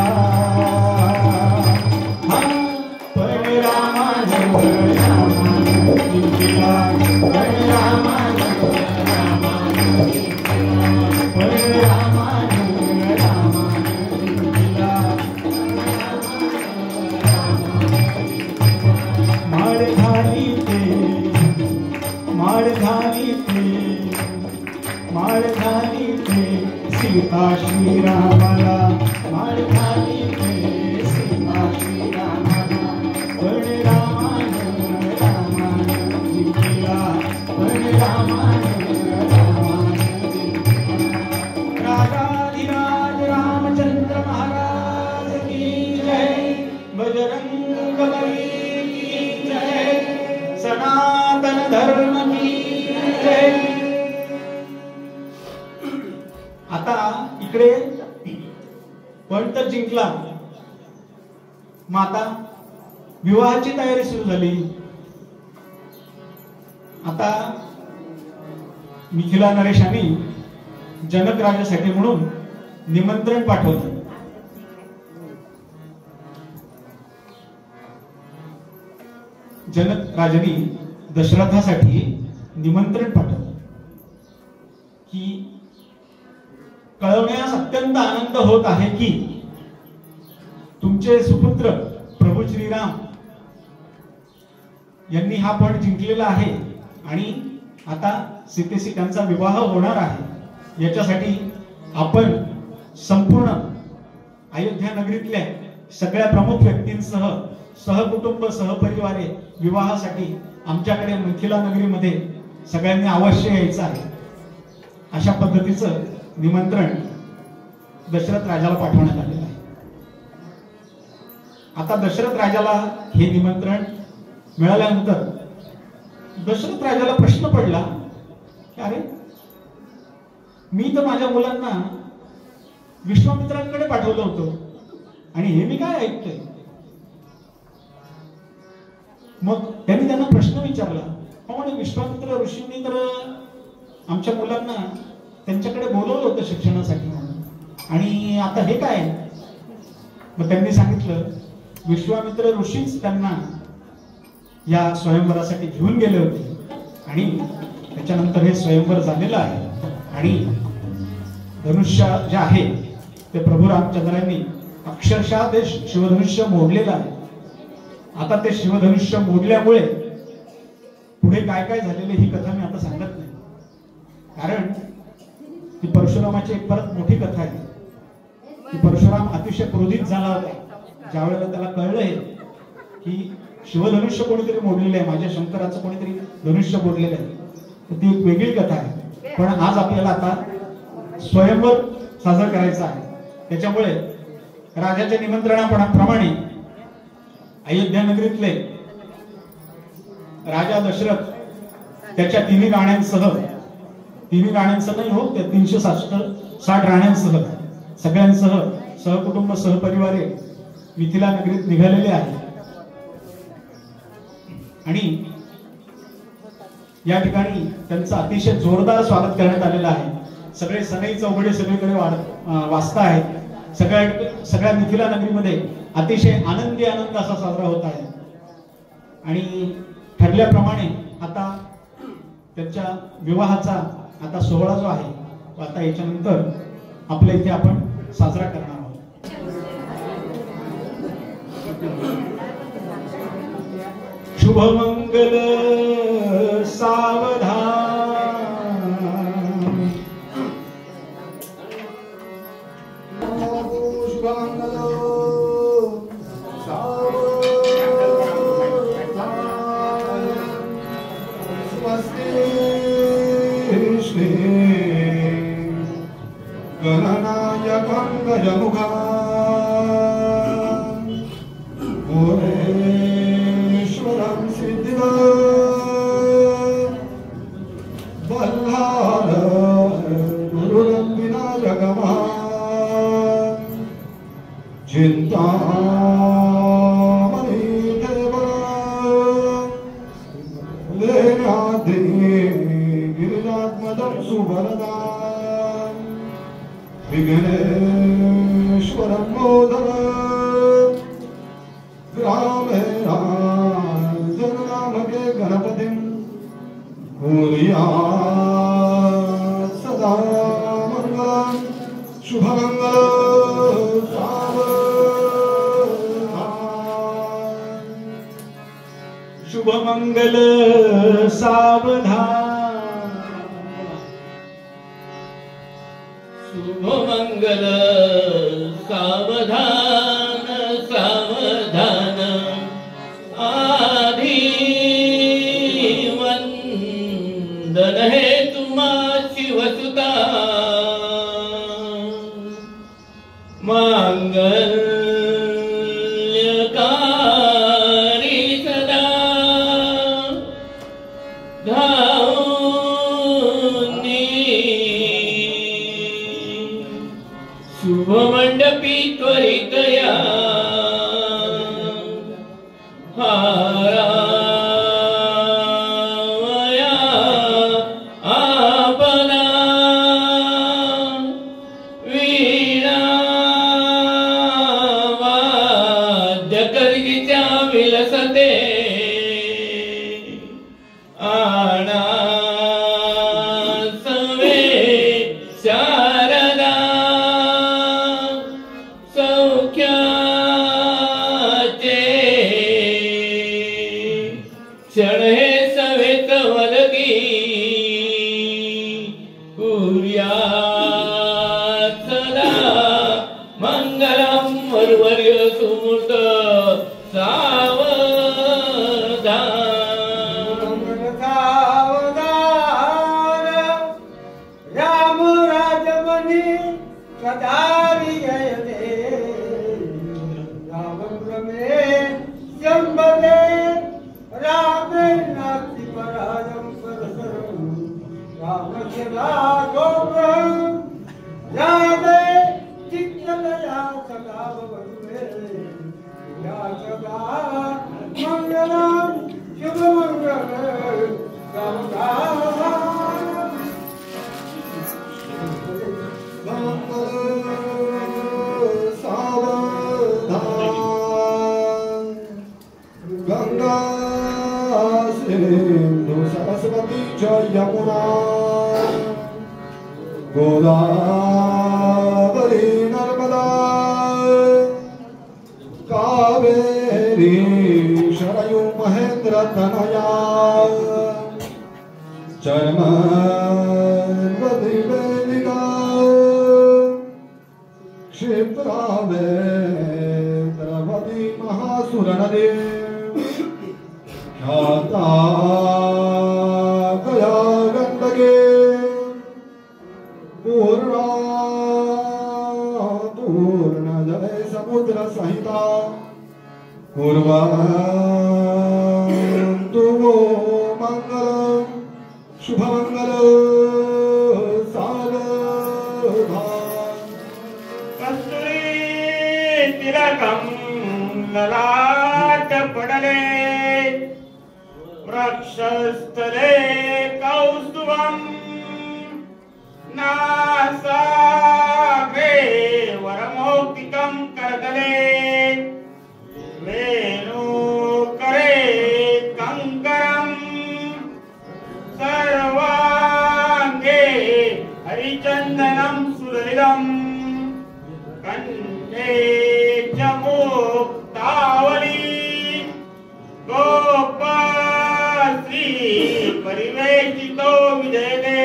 पण रामानं जिंकला, पण रामानं जिंकला. माळ घाली ते सीता श्रीरामाला, माळ घाली ते सीता श्रीरामाला. पण रामानं जिंकला, पण रामानं जिंकला. राजाधिराज रामचंद्र महाराज की जय, बजरंग बली की जय, सनातन धर्म की जय. आता इकडे पण तर जिंकला, मग आता विवाहाची तयारी सुरू झाली. आता मिथिला नरेशांनी जनक राजासाठी म्हणून निमंत्रण पाठवलं. जनक राजांनी दशरथासाठी निमंत्रण पाठवलं की कळवण्यास अत्यंत आनंद होत आहे की तुमचे सुपुत्र प्रभू श्रीराम यांनी हा पण जिंकलेला आहे आणि आता सीतेशी त्यांचा विवाह होणार आहे। याच्यासाठी आपण संपूर्ण अयोध्या नगरीतल्या सगळ्या प्रमुख व्यक्तींसह सहकुटुंब सहपरिवारे विवाहासाठी आमच्याकडे मिथिला नगरीमध्ये सगळ्यांनी अवश्य यायचं आहे। अशा पद्धतीचं निमंत्रण दशरथ राजाला पाठवण्यात आलेलं आहे। आता दशरथ राजाला हे निमंत्रण मिळाल्यानंतर दशरथ राजाला प्रश्न पडला की अरे मी तर माझ्या मुलांना विश्वामित्रांकडे पाठवलं होतं आणि हे मी काय ऐकतोय। मग त्यांनी त्यांना प्रश्न विचारला, म्हणे विश्वामित्र ऋषींनी तर आमच्या मुलांना त्यांच्याकडे बोलवलं होतं शिक्षणासाठी म्हणून आणि आता हे काय। मग त्यांनी सांगितलं विश्वामित्र ऋषीच त्यांना या स्वयंवरासाठी घेऊन गेले होते आणि त्याच्यानंतर हे स्वयंवर झालेलं आहे आणि धनुष्य जे आहे ते प्रभू रामचंद्रांनी अक्षरशः ते शिवधनुष्य मोडलेलं आहे। आता ते शिवधनुष्य मोडल्यामुळे पुढे काय काय झालेले ही कथा मी आता सांगत नाही, कारण ती परशुरामाची एक परत मोठी कथा आहे। की परशुराम अतिशय क्रोधित झाला होता ज्या वेळेला त्याला कळलंय की शिवधनुष्य कोणीतरी मोडलेलं आहे, माझ्या शंकराचं कोणीतरी धनुष्य मोडलेलं आहे। तर ती एक वेगळी कथा आहे, पण आज आपल्याला आता स्वयंवर साजरा करायचा आहे। त्याच्यामुळे राजाच्या निमंत्रणाप्रमाणे अयोध्या नगरीतले राजा दशरथ त्याच्या तिन्ही राण्यांसह नाही हो, त्या 360 राण्यांसह सगळ्यांसह सहकुटुंब सहपरिवारे मिथिला नगरीत निघालेले आहे आणि या ठिकाणी त्यांचं अतिशय जोरदार स्वागत करण्यात आलेलं आहे। सगळे सनई चौघडे सगळीकडे वाजता आहेत। सगळ्या मिथिला नगरीमध्ये अतिशय आनंद असा साजरा होत आहे आणि ठरल्याप्रमाणे आता त्यांच्या विवाहाचा आता सोहळा जो आहे आता याच्यानंतर आपल्या इथे आपण साजरा करणार आहोत। शुभमंगल सावधान शुभमंगल सावधान शुभमंगल सावधान सावधान आधी वंदन हे तुम्हा शिवसुता मंगल मंडपी त्वरित या हारावया आपला वीणा वाद्य करगीच्या विलसते आणा सवे शारदा सौख्या गंगा सिंधु सरस्वती च यमुना गोदावरी नर्मदा कावेरी शरयू महेंद्र तनया चर्मवती वेदिका क्षिप्रा द्रवती महासुर नदी ख्याता गया गंडके पूर्णा पूर्ण जय समुद्र सहिता कुर्वन्तु वो मंगलम शुभ मंगल सावधान कस्तुरी तिलकम ललाट पडले वृक्षस्थले कौस्तुभम नासाग्रे वरमौक्तिकं करतले वेणुकरे कंकरम सर्वांगे हरिचंदनं सुललितं कंठे च मुक्तावली गोपश्री परिवेशितो विजयते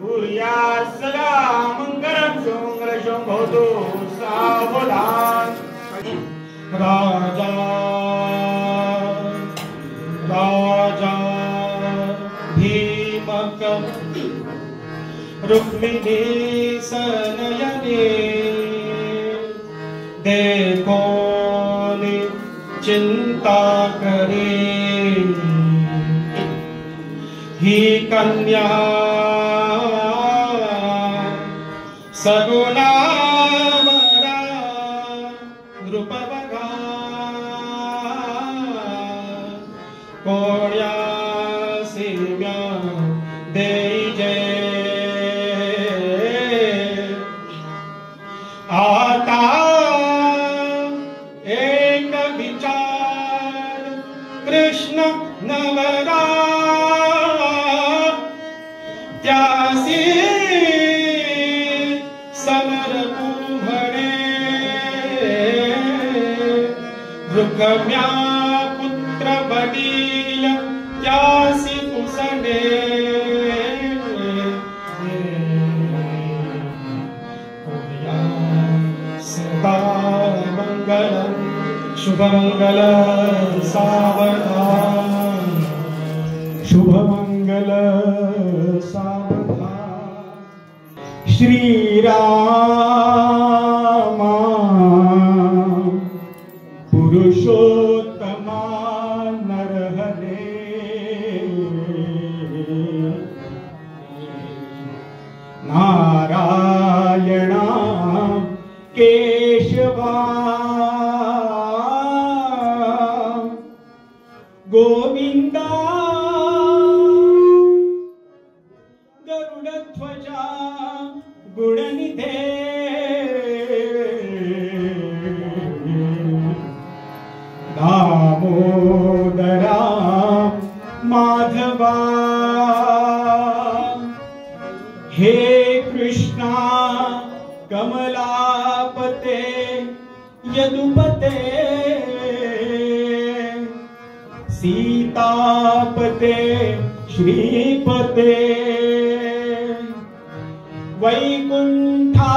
कुर्यात् सदा मंगलं शुभं भवतु सावधान राजा राजा भीमक रुक्मिणी सनयने देखो ने चिंता करे ही कन्या सगुणा द्रुपवगा कोण्या सेव्या देई जय आता एक विचार कृष्ण नवरा त्यासी समर कुंभणे रुक्म्या पुत्र बडील त्यासी पुसणे सदा मंगलम शुभमंगल सावधान शुभमंगल सावधान श्री रामा पुरुषोत्तमा नरहरे नारायणा केशवा गोविंदा गरुडध्वजा गुणनिधे दामोदरा माधवा हे कृष्णा कमलापते यदुपते सीतापते श्रीपते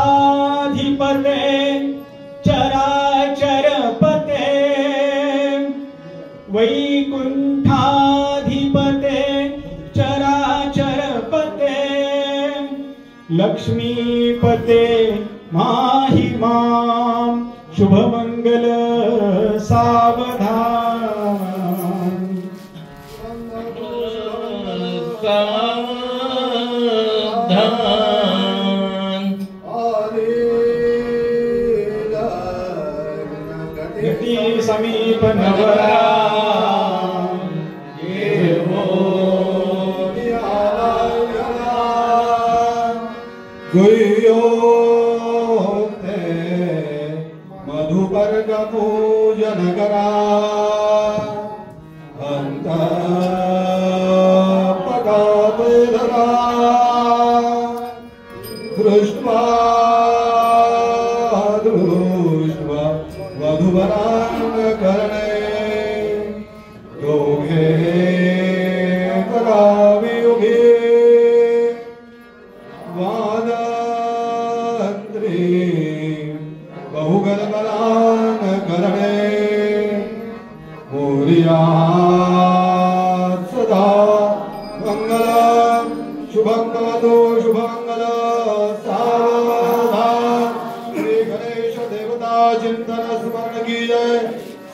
वैकुंठाधिपते चराचरपते वैकुंठाधिपते चराचरपते लक्ष्मीपते माहि मां शुभमंगल सावधान सावधान गति समीप नवरा मधुपर्ग पूजन करा हृदयात सदा मंगलम शुभं भवतु शुभमंगल सावधान श्री गणेश देवता चिंतन स्मरण की जय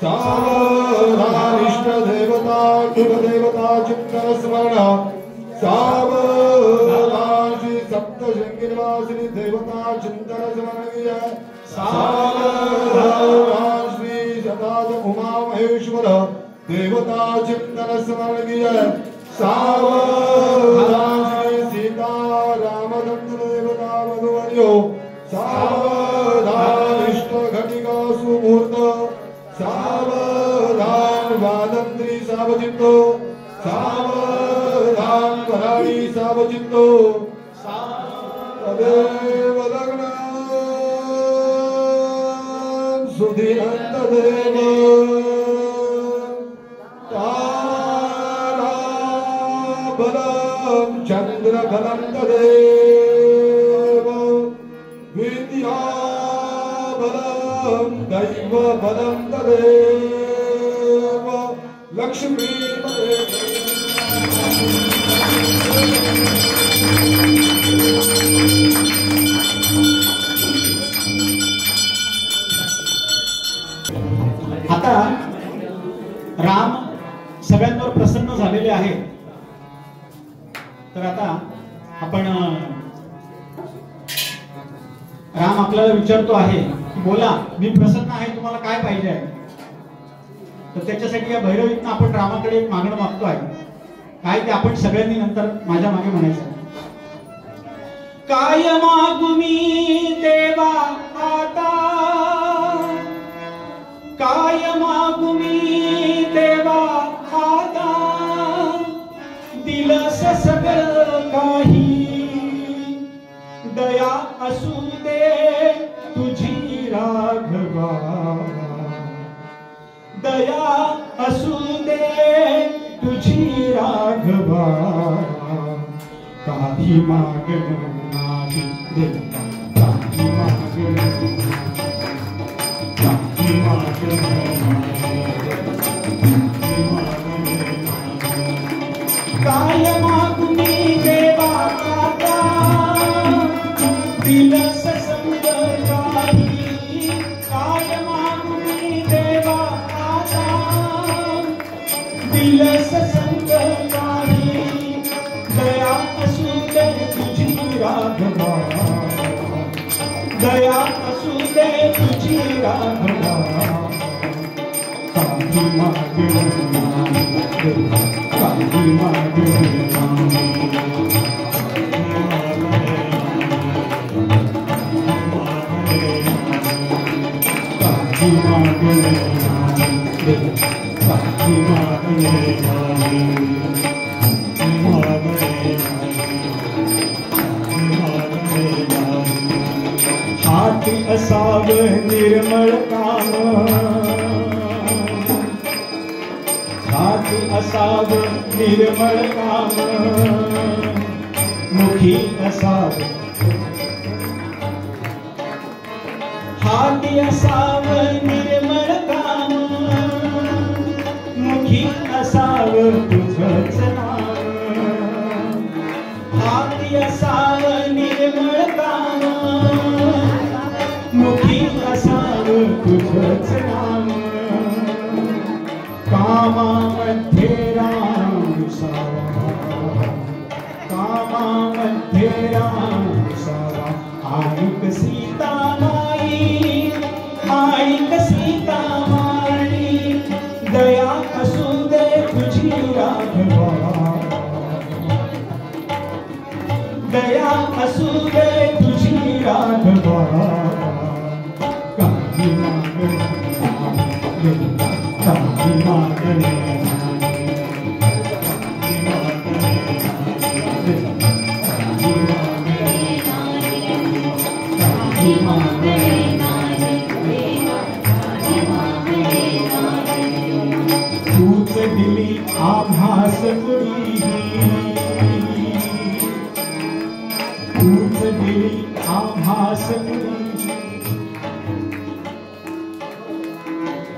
सावधान इष्ट देवता कुल देवता चिंतन स्मरण सावधान श्री सप्तशृंगी निवासिनी देवता चिंतन स्मरण की जय सावधान श्री शताज उमा महेश्वर देवता चिंतन स्मरण की जय सावधान श्री सीता रामचंद्र देवता मधुवर्यो सावधान इष्ट घटिका सुमुहूर्त सावधान वादंत्री सावचित्तो सावधान पराणी सावचित्तो तदेव लग्न सुधीरंत देव ताराबलं चंद्रबलं तदेव विद्याबलं दैवबलं तदेव लक्ष्मीपते आता राम सगळ्यांवर प्रसन्न झालेले आहे. तर आता आपण राम आपल्याला विचारतो आहे की बोला मी प्रसन्न आहे, तुम्हाला काय पाहिजे आहे. तर त्याच्यासाठी या भैरवीतनं आपण रामाकडे एक मागणं मागतो आहे. काय ते आपण सगळ्यांनी नंतर माझ्या मागे म्हणायचं. काय मागू मी देवा आता, काय मागू मी देवा आता, दिलंस सगळं काही, दया असू दे तुझी राघवा, दया असू दे तुझी राघवा, काही मागणं नाही देवा, काही मागणं, काही मागणं, काय मागू मी देवा आता, दिलंस सगळं काही, काय मागू मी देवा आता, दिलंस सगळं काही, दया असू दे तुझी राघवा, दया असू दे तुझी राघवा, काही मागणं नाही, काही मागणं नाही. हाती असावं निर्मळ काम, हाती असावं निर्मळ काम, मुखी असावं, हाती असावं निर्मळ काम, मुखी असावं तुझंच नाव, हाती असावं निर्मळ काम, मुखी असावं तुझंच नाव, कामामध्ये राम सावा, कामामध्ये राम सावा, आईक सीता माई, आईक सीता माई, दया असू दे तुझी राघवा, दया असू दे तुझी राघवा, काही मागणं नाही, काही मागणं नाही, काही मागणं नाही, तूच दिली आभास पुरी, तूच दिली आभास पुरी,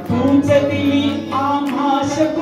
तूच दिली आभास पुरी,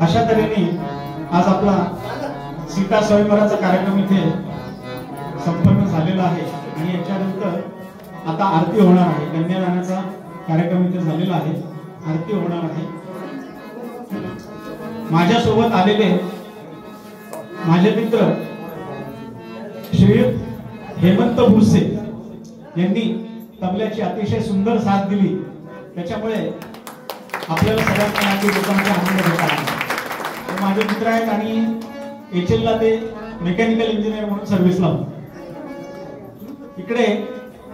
अशा तऱ्हेने आज आपला सीता स्वयंवराचा कार्यक्रम इथे संपन्न झालेला आहे आणि याच्यानंतर आता आरती होणार आहे. कन्यादानाचा कार्यक्रम इथे झालेला आहे, आरती होणार आहे. माझ्यासोबत आलेले माझे मित्र श्री हेमंत भुसे यांनी तबल्याची अतिशय सुंदर साथ दिली. त्याच्यामुळे आपल्याला सगळ्यांना या लोकांचा आनंद घेता आला. माझे मित्र आहेत आणि HL ला ते मेकॅनिकल इंजिनियर म्हणून सर्व्हिसला होते. इकडे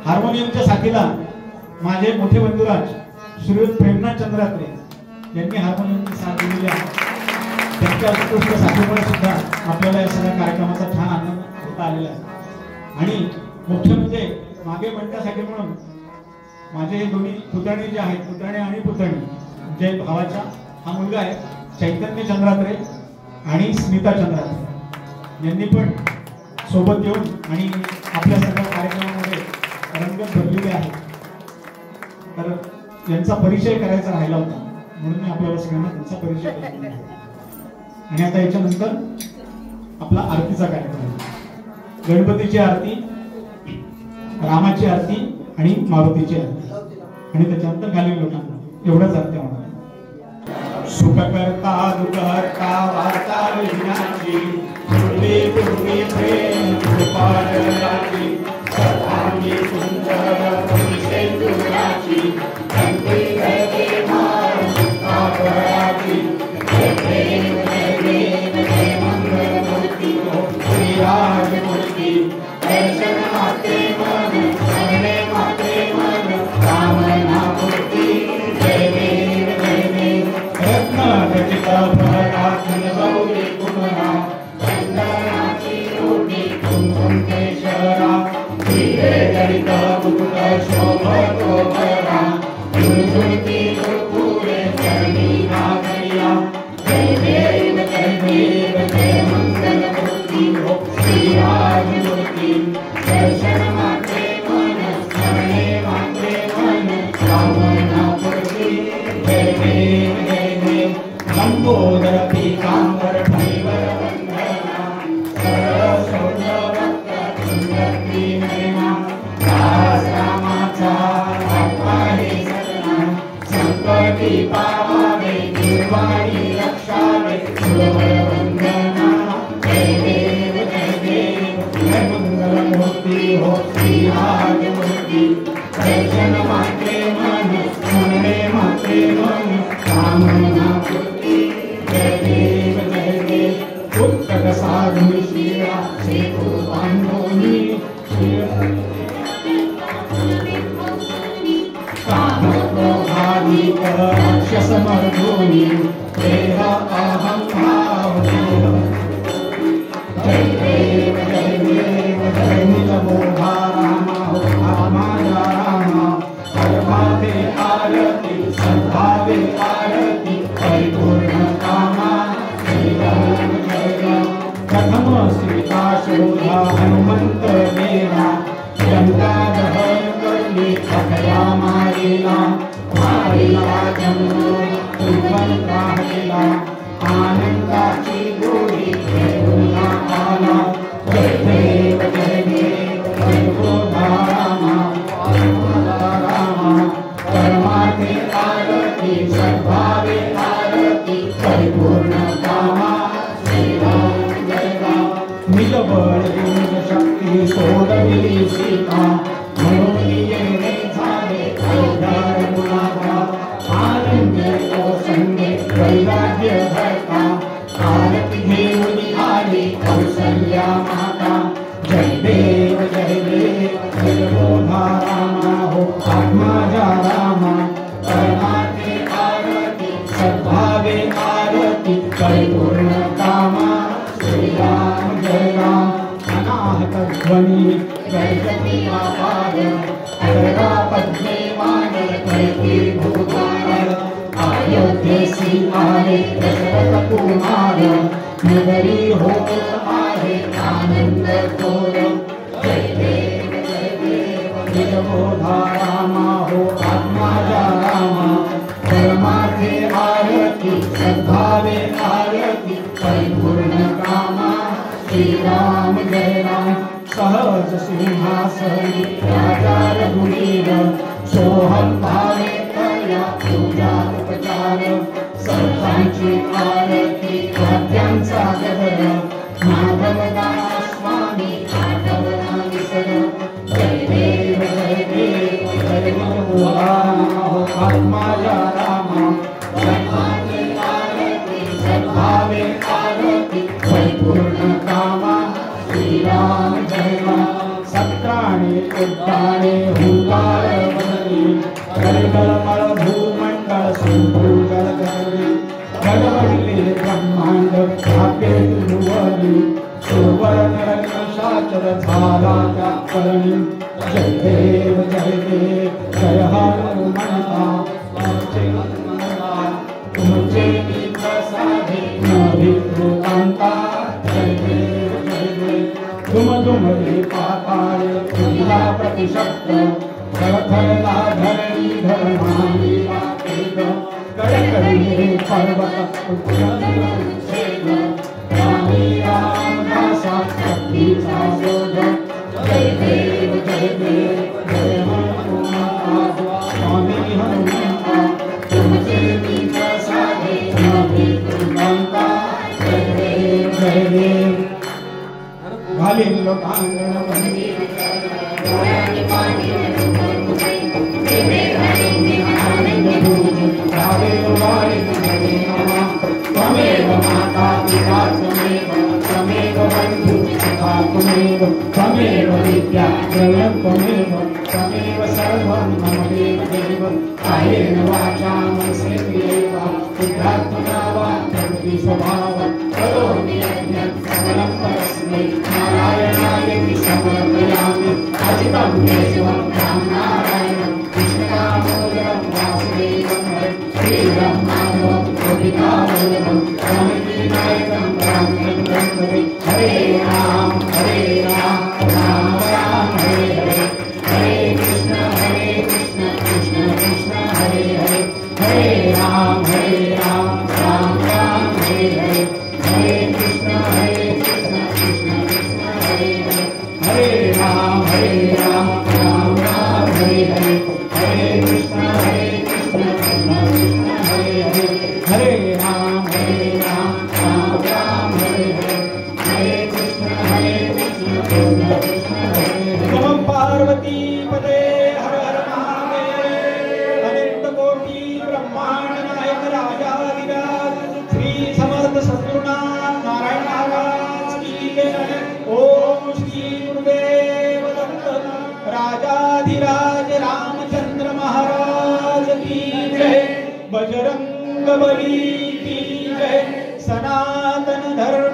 हार्मोनियमच्या साथीला माझे मोठे बंधुराज श्री प्रेमनाथ चंद्रात्रे यांनी हार्मोनियमची साथ दिलेली आहे. त्यांच्या उत्कृष्ट साथीमुळे सुद्धा आपल्याला या सगळ्या कार्यक्रमाचा छान आनंद घेता आलेला आहे. आणि मुख्य म्हणजे मागे म्हणण्यासाठी म्हणून माझे हे दोन्ही पुतणे जे आहेत, पुतणे आणि पुतणी, जय भावाचा हा मुलगा आहे चैतन्य चंद्रात्रे आणि स्मिता चंद्रात्रे यांनी पण सोबत येऊन आणि आपल्या सगळ्या कार्यक्रमामध्ये रंगत भरलेले आहे. तर यांचा परिचय करायचा राहिला होता म्हणून मी आपल्याला सगळ्यांना त्यांचा परिचय केला. आणि आता याच्यानंतर आपला आरतीचा कार्यक्रम, गणपतीची आरती, रामाची आरती आणि मारुतीची आरती आणि त्याच्यानंतर खालील लोकांना एवढंच आरती होणार. सुख करता दुःख हरता वार्ता विघ्नाची, पूर्वी पूर्वी प्रेम कृपा जगाची, सदांगी सुंदर सेतुराची, अंती गगे मार कापराची, जय देव जय देव जय मंगल मूर्ती हो श्री राज मूर्ती, दर्शन माते मन शरणे माते मन कामना मूर्ती, जय देव जय देव रत्न घटित भरतात्म गौरी कुमरा, चंदनाची रोटी कुंकुम केशरा, हिरे जडित मुकुट शोभतो भरा, झुळझुळती झुळपुरे चरणी नागरिया, जय देव जय देव जय मंगल मूर्ती हो श्री राज मूर्ती, दर्शन माते मन शरणे माते मन कामना मूर्ती, जय देव जय देव लंबोदर पीतांबर फणीवर वंदना, सरळ शौर्य भक्त सुंदरी नयना, दास रामाचा आत्मा हे सजना, संकटी पावावे निर्वाणी रक्षावे सुरवर वंदना, जय देव जय देव जय मंगल मूर्ती हो श्री राज मूर्ती, दर्शन माते मन शरणे माते मन कामना मूर्ती, जय देव जय देव उत्कट साधु शिरा सेतु बांधोनी कामक्रोधादि राक्षस मर्दोनी देह अहं भावदेह, जय देव जय देव जय निजबोधा रामा हो रामाया रामा, परमाते आरती सद्भावे आरती परिपूर्ण कामा, श्री राम जय राम प्रथम सीता शोधा हनुमंत मेरा, लंका दहन करली अकया मारिला, मारिला जमून तुमन काहिला, आनंदाची गोडी घेऊन आला, जय देव जय देव जय बोधा रामा, रामा परमाते आरती सद्भावे आरती परिपूर्ण कामा, श्री राम जय राम निज बळ निज शक्ती सोडविली सीता, म्हणून येणे झाले अवधार मुलाचा, आनंद ओसंडे वैराग्य धरता, आरती घेऊन आली कौसल्या माता, जय देव जय देव जय बोधा रामा हो आत्माजा रामा, परमाते आरती सद्भावे आरती परिपूर्ण कामा, श्री राम जय राम अनाहत ध्वनि गणपती अपार, अरगा पद्मे मान कैती भूतार, अयोध्येसी आले दशरथ कुमार, नगरी होत आहे आनंद घोर, जय देव जय देव जय बोधा रामा हो आत्माजा रामा, परमाते आरती सद्भावे आरती सिंहासनी राजा रघुवीर सोहम भावे कया पूजापचार सर्वांची आरती वाद्यांचा गजर माधवदास स्वामी आठवणारी सर जय देव जय देव जय देव आत्माया रामा सर्वांची आरती सर्वावे आरती परिपूर्ण कामा श्रीराम जय सत्राणे उद्दाणे हुंकार वदनी गलगलमल भूमंडल संभूगल गगनी गडबडले ब्रह्मांड ठाके त्रिभुवनी सुवर्ण शाचर झाला त्या करणी जय देव जय हनुमंता तुमचे मित्र साधे नभिकृतांता जय देव तुम रे पाताळे तुला प्रतिशब्द धरला धरणी धरणारी वाकेद कडकडे पर्वत उच्चेद रामी रामदासा शक्तीचा शोध जय देव जय हनुमंता स्वामी हनुमंता तुमचे मित्र साधे नभिकृतांता जय देव घालील लोकांगण बंदी त्वमेव माता पिता त्वमेव बन्धु सखा त्वमेव विद्या द्रव्यं त्वमेव सर्वं मम देव कायेन वाचा मनसेन्द्रियैर्वा बुद्ध्यात्मना वा प्रकृति स्वभावं करोमि यज्ञं सकलं परस्मै नारायणाय समर्पयामि अजितं केशवं रामनारायणं कृष्णदामोदरं वासुदेवं श्रीराम माधवं गोपिकावल्लभं रामकीनायकं रामचन्द्रं हरे राम राम राम हरे हरे कृष्ण कृष्ण कृष्ण हरे हरे हरे राम राम राम हरे हरे कृष्ण कृष्ण कृष्ण हरे हरे राम राम राम हरे हरे कृष्ण कृष्ण कृष्ण हरे हरे राम राम राम हरे हरे कृष्ण कृष्ण कृष्ण हरे नमः पार्वती पते हर हर महादेव अनंत कोटि ब्रह्मांड नायक राजाधिराज श्री समर्थ सद्गुरुनाथ नारायण महाराज की जय। ओम श्री गुरुदेव दत्त राजाधिराज रामचंद्र महाराज की जय। बजरंग बली की जय। सनातन धर्म